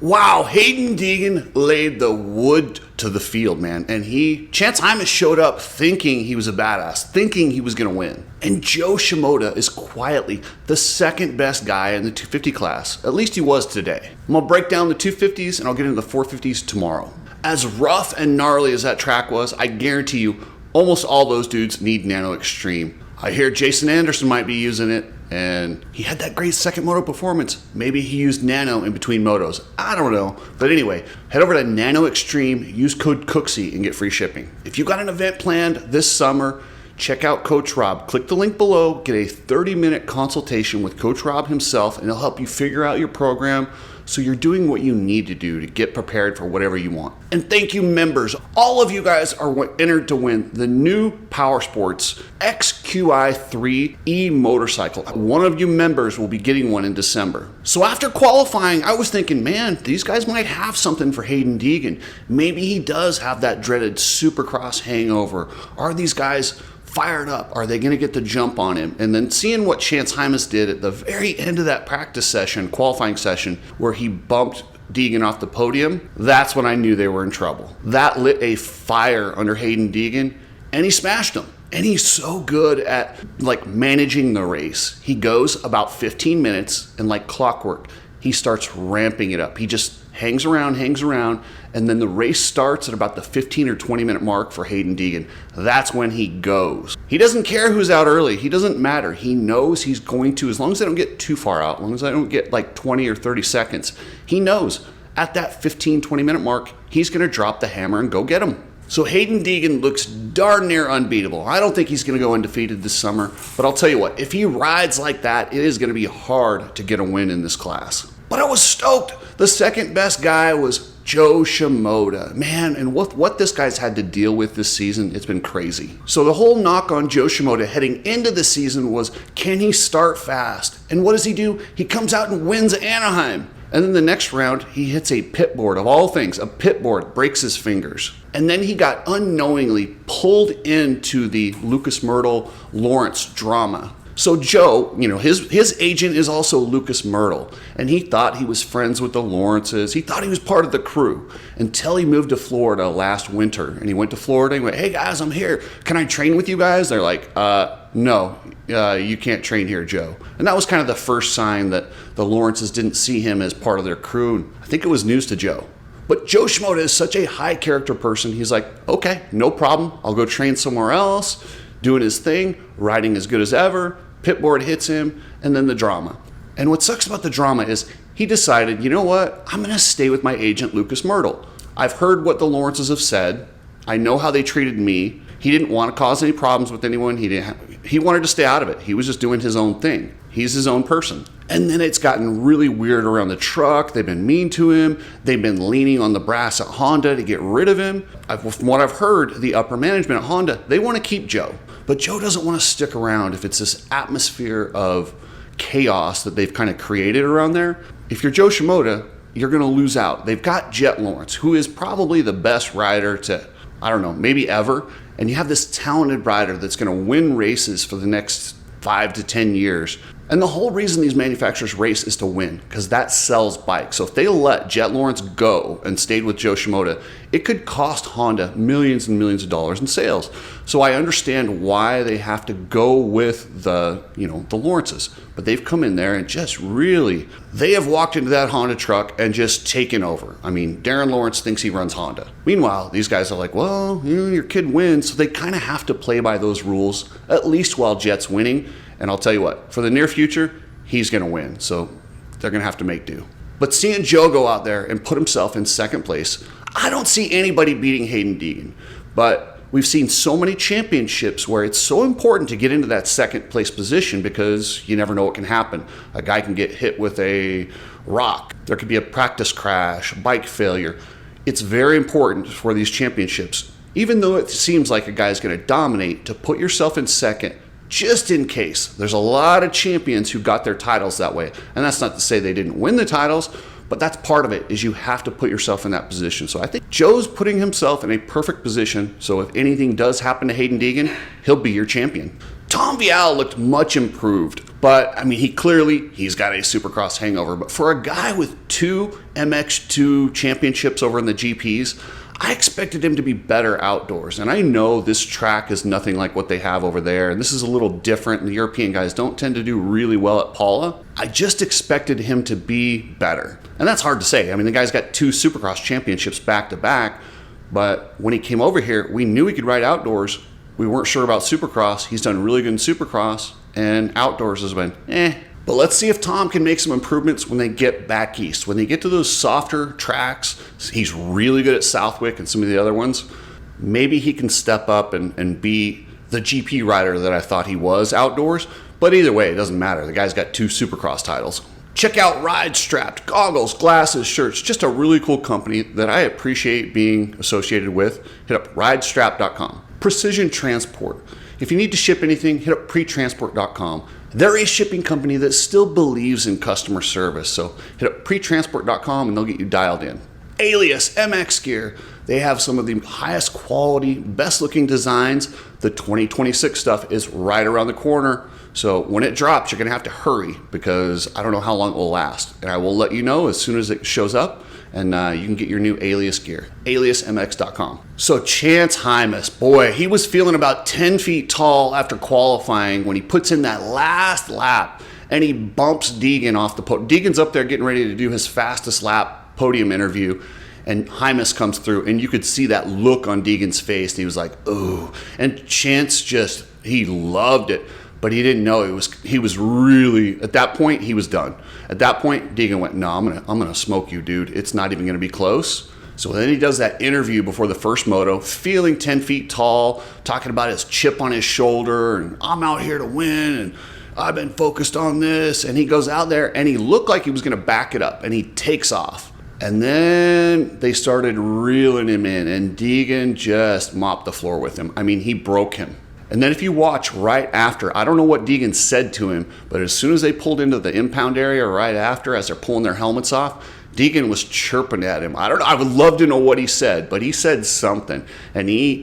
Wow, Hayden Deegan laid the wood to the field, man. And Chance Hymas showed up thinking he was a badass, thinking he was going to win. And Joe Shimoda is quietly the second best guy in the 250 class. At least he was today. I'm going to break down the 250s and I'll get into the 450s tomorrow. As rough and gnarly as that track was, I guarantee you almost all those dudes need Nano Extreme. I hear Jason Anderson might be using it, and he had that great second moto performance. Maybe he used Nano in between motos. I don't know. But anyway, head over to Nano Extreme, use code Cooksey, and get free shipping. If you got an event planned this summer, check out Coach Rob. Click the link below, get a 30-minute consultation with Coach Rob himself, and he'll help you figure out your program so you're doing what you need to do to get prepared for whatever you want. And thank you, members. All of you guys are entered to win the new Power Sports XQi3E motorcycle. One of you members will be getting one in December. So after qualifying, I was thinking, man, these guys might have something for Hayden Deegan. Maybe he does have that dreaded Supercross hangover. Are these guys fired up? Are they going to get the jump on him? And then seeing what Chance Hymas did at the very end of that practice session, qualifying session, where he bumped Deegan off the podium, that's when I knew they were in trouble. That lit a fire under Hayden Deegan, and he smashed him. And he's so good at managing the race. He goes about 15 minutes, and like clockwork, he starts ramping it up. He just hangs around, and then the race starts at about the 15 or 20 minute mark for Hayden Deegan. That's when he goes. He doesn't care who's out early. He doesn't matter. He knows he's going to, as long as they don't get too far out, as long as I don't get like 20 or 30 seconds, he knows at that 15, 20 minute mark, he's going to drop the hammer and go get him. So Hayden Deegan looks darn near unbeatable. I don't think he's going to go undefeated this summer, but I'll tell you what, if he rides like that, it is going to be hard to get a win in this class. But I was stoked. The second best guy was Joe Shimoda. Man, and what this guy's had to deal with this season, it's been crazy. So the whole knock on Joe Shimoda heading into the season was, can he start fast? And what does he do? He comes out and wins Anaheim. And then the next round, he hits a pit board. Of all things, a pit board, breaks his fingers. And then he got unknowingly pulled into the Lucas Myrtle Lawrence drama. So Joe, his agent is also Lucas Myrtle, and he thought he was friends with the Lawrences. He thought he was part of the crew until he moved to Florida last winter. And he went to Florida and went, hey guys, I'm here. Can I train with you guys? They're like, no, you can't train here, Joe. And that was kind of the first sign that the Lawrences didn't see him as part of their crew. And I think it was news to Joe. But Joe Shimoda is such a high character person. He's like, okay, no problem. I'll go train somewhere else, doing his thing, riding as good as ever. Pit board hits him, and then the drama. And what sucks about the drama is he decided, you know what? I'm going to stay with my agent, Lucas Myrtle. I've heard what the Lawrences have said. I know how they treated me. He didn't want to cause any problems with anyone. He wanted to stay out of it. He was just doing his own thing. He's his own person. And then it's gotten really weird around the truck. They've been mean to him. They've been leaning on the brass at Honda to get rid of him. From what I've heard, the upper management at Honda, they want to keep Joe. But Joe doesn't want to stick around if it's this atmosphere of chaos that they've kind of created around there. If you're Joe Shimoda, you're going to lose out. They've got Jet Lawrence, who is probably the best rider to, I don't know, maybe ever. And you have this talented rider that's going to win races for the next 5 to 10 years. And the whole reason these manufacturers race is to win, because that sells bikes. So if they let Jet Lawrence go and stayed with Joe Shimoda, it could cost Honda millions and millions of dollars in sales. So I understand why they have to go with the Lawrences. But they've come in there and just really, they have walked into that Honda truck and just taken over. I mean, Darren Lawrence thinks he runs Honda. Meanwhile, these guys are like, well, your kid wins. So they kind of have to play by those rules, at least while Jet's winning. And I'll tell you what, for the near future, he's going to win. So they're going to have to make do. But seeing Joe go out there and put himself in second place, I don't see anybody beating Hayden Deegan. But we've seen so many championships where it's so important to get into that second place position because you never know what can happen. A guy can get hit with a rock. There could be a practice crash, a bike failure. It's very important for these championships, even though it seems like a guy's going to dominate, to put yourself in second just in case. There's a lot of champions who got their titles that way. And that's not to say they didn't win the titles, but that's part of it, is you have to put yourself in that position. So I think Joe's putting himself in a perfect position. So if anything does happen to Hayden Deegan, he'll be your champion. Tom Vial looked much improved, but I mean, he's got a Supercross hangover. But for a guy with 2 MX2 championships over in the GPs, I expected him to be better outdoors. And I know this track is nothing like what they have over there, and this is a little different, and the European guys don't tend to do really well at Paula. I just expected him to be better. And that's hard to say. I mean, the guy's got 2 Supercross championships back to back, but when he came over here, we knew he could ride outdoors. We weren't sure about Supercross. He's done really good in Supercross, and outdoors has been But let's see if Tom can make some improvements when they get back east. When they get to those softer tracks, he's really good at Southwick and some of the other ones. Maybe he can step up and be the GP rider that I thought he was outdoors. But either way, it doesn't matter. The guy's got 2 Supercross titles. Check out Ride Strapped, goggles, glasses, shirts. Just a really cool company that I appreciate being associated with. Hit up ridestrap.com. Precision Transport. If you need to ship anything, hit up pretransport.com. They're a shipping company that still believes in customer service, so hit up pretransport.com and they'll get you dialed in. Alias MX Gear. They have some of the highest quality, best looking designs. The 2026 stuff is right around the corner. So when it drops, you're going to have to hurry because I don't know how long it will last. And I will let you know as soon as it shows up, and you can get your new Alias gear, aliasmx.com. So Chance Hymas, boy, he was feeling about 10 feet tall after qualifying when he puts in that last lap and he bumps Deegan off the podium. Deegan's up there getting ready to do his fastest lap podium interview, and Hymas comes through, and you could see that look on Deegan's face, and he was like, ooh. And Chance he loved it. But he didn't know he was really, at that point, he was done. At that point, Deegan went, no, I'm gonna smoke you, dude. It's not even gonna be close. So then he does that interview before the first moto, feeling 10 feet tall, talking about his chip on his shoulder, and I'm out here to win, and I've been focused on this. And he goes out there, and he looked like he was gonna back it up, and he takes off. And then they started reeling him in, and Deegan just mopped the floor with him. I mean, he broke him. And then if you watch right after, I don't know what Deegan said to him, but as soon as they pulled into the impound area right after, as they're pulling their helmets off, Deegan was chirping at him. I don't know. I would love to know what he said, but he said something. And he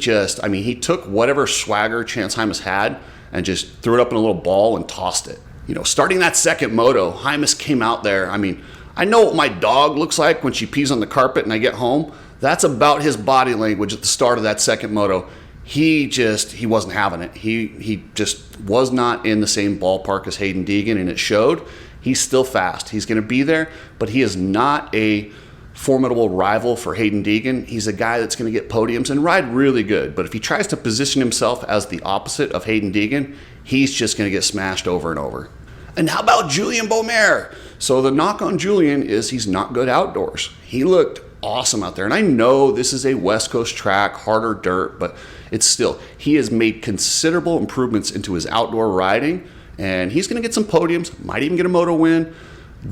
took whatever swagger Chance Hymas had and just threw it up in a little ball and tossed it. You know, starting that second moto, Hymas came out there. I mean, I know what my dog looks like when she pees on the carpet and I get home. That's about his body language at the start of that second moto. He wasn't having it. He just was not in the same ballpark as Hayden Deegan, and it showed. He's still fast. He's going to be there, but he is not a formidable rival for Hayden Deegan. He's a guy that's going to get podiums and ride really good, but if he tries to position himself as the opposite of Hayden Deegan, he's just going to get smashed over and over. And how about Julian Beaumer? So the knock on Julian is he's not good outdoors. He looked awesome out there, and I know this is a West Coast track, harder dirt, but it's still, he has made considerable improvements into his outdoor riding, and he's going to get some podiums, might even get a moto win.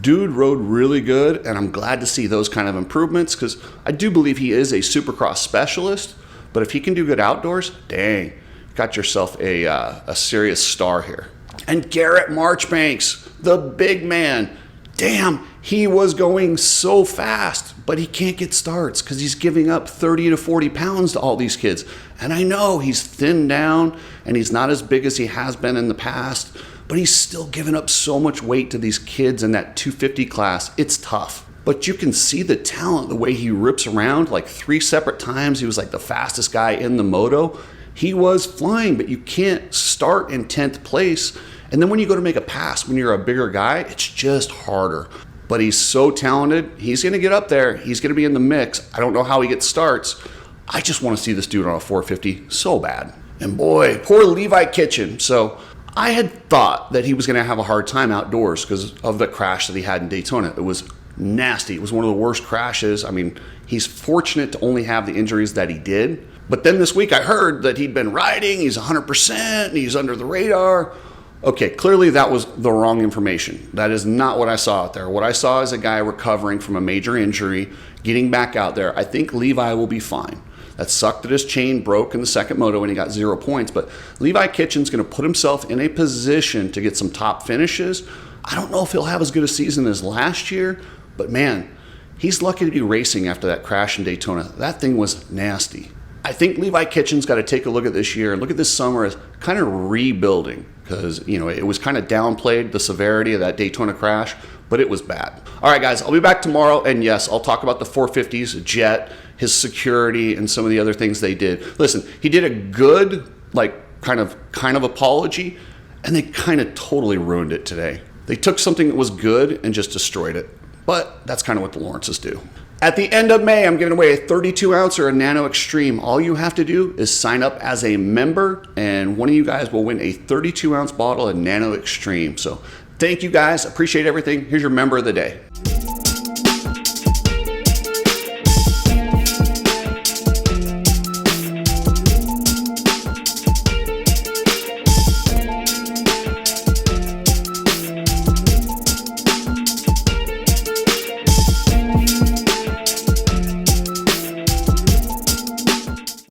Dude rode really good, and I'm glad to see those kind of improvements because I do believe he is a Supercross specialist, but if he can do good outdoors, dang, got yourself a serious star here. And Garrett Marchbanks, the big man, damn, he was going so fast, but he can't get starts because he's giving up 30 to 40 pounds to all these kids. And I know he's thinned down and he's not as big as he has been in the past, but he's still giving up so much weight to these kids in that 250 class. It's tough. But you can see the talent, the way he rips around. Like 3 separate times, he was like the fastest guy in the moto. He was flying, but you can't start in 10th place. And then when you go to make a pass, when you're a bigger guy, it's just harder. But he's so talented. He's going to get up there. He's going to be in the mix. I don't know how he gets starts. I just want to see this dude on a 450 so bad. And boy, poor Levi Kitchen. So I had thought that he was going to have a hard time outdoors because of the crash that he had in Daytona. It was nasty. It was one of the worst crashes. I mean, he's fortunate to only have the injuries that he did. But then this week I heard that he'd been riding. He's 100% and he's under the radar. Okay, clearly that was the wrong information. That is not what I saw out there. What I saw is a guy recovering from a major injury, getting back out there. I think Levi will be fine. That sucked that his chain broke in the second moto and he got 0 points, but Levi Kitchen's going to put himself in a position to get some top finishes. I don't know if he'll have as good a season as last year, but man, he's lucky to be racing after that crash in Daytona. That thing was nasty. I think Levi Kitchen's got to take a look at this year and look at this summer as kind of rebuilding, because, you know, it was kind of downplayed, the severity of that Daytona crash, but it was bad. All right, guys, I'll be back tomorrow, and yes, I'll talk about the 450s, Jet, his security, and some of the other things they did. Listen, he did a good, like, kind of apology, and they kind of totally ruined it today. They took something that was good and just destroyed it. But that's kind of what the Lawrences do. At the end of May, I'm giving away a 32 ouncer of Nano Extreme. All you have to do is sign up as a member, and one of you guys will win a 32 ounce bottle of Nano Extreme. So thank you guys. Appreciate everything. Here's your member of the day.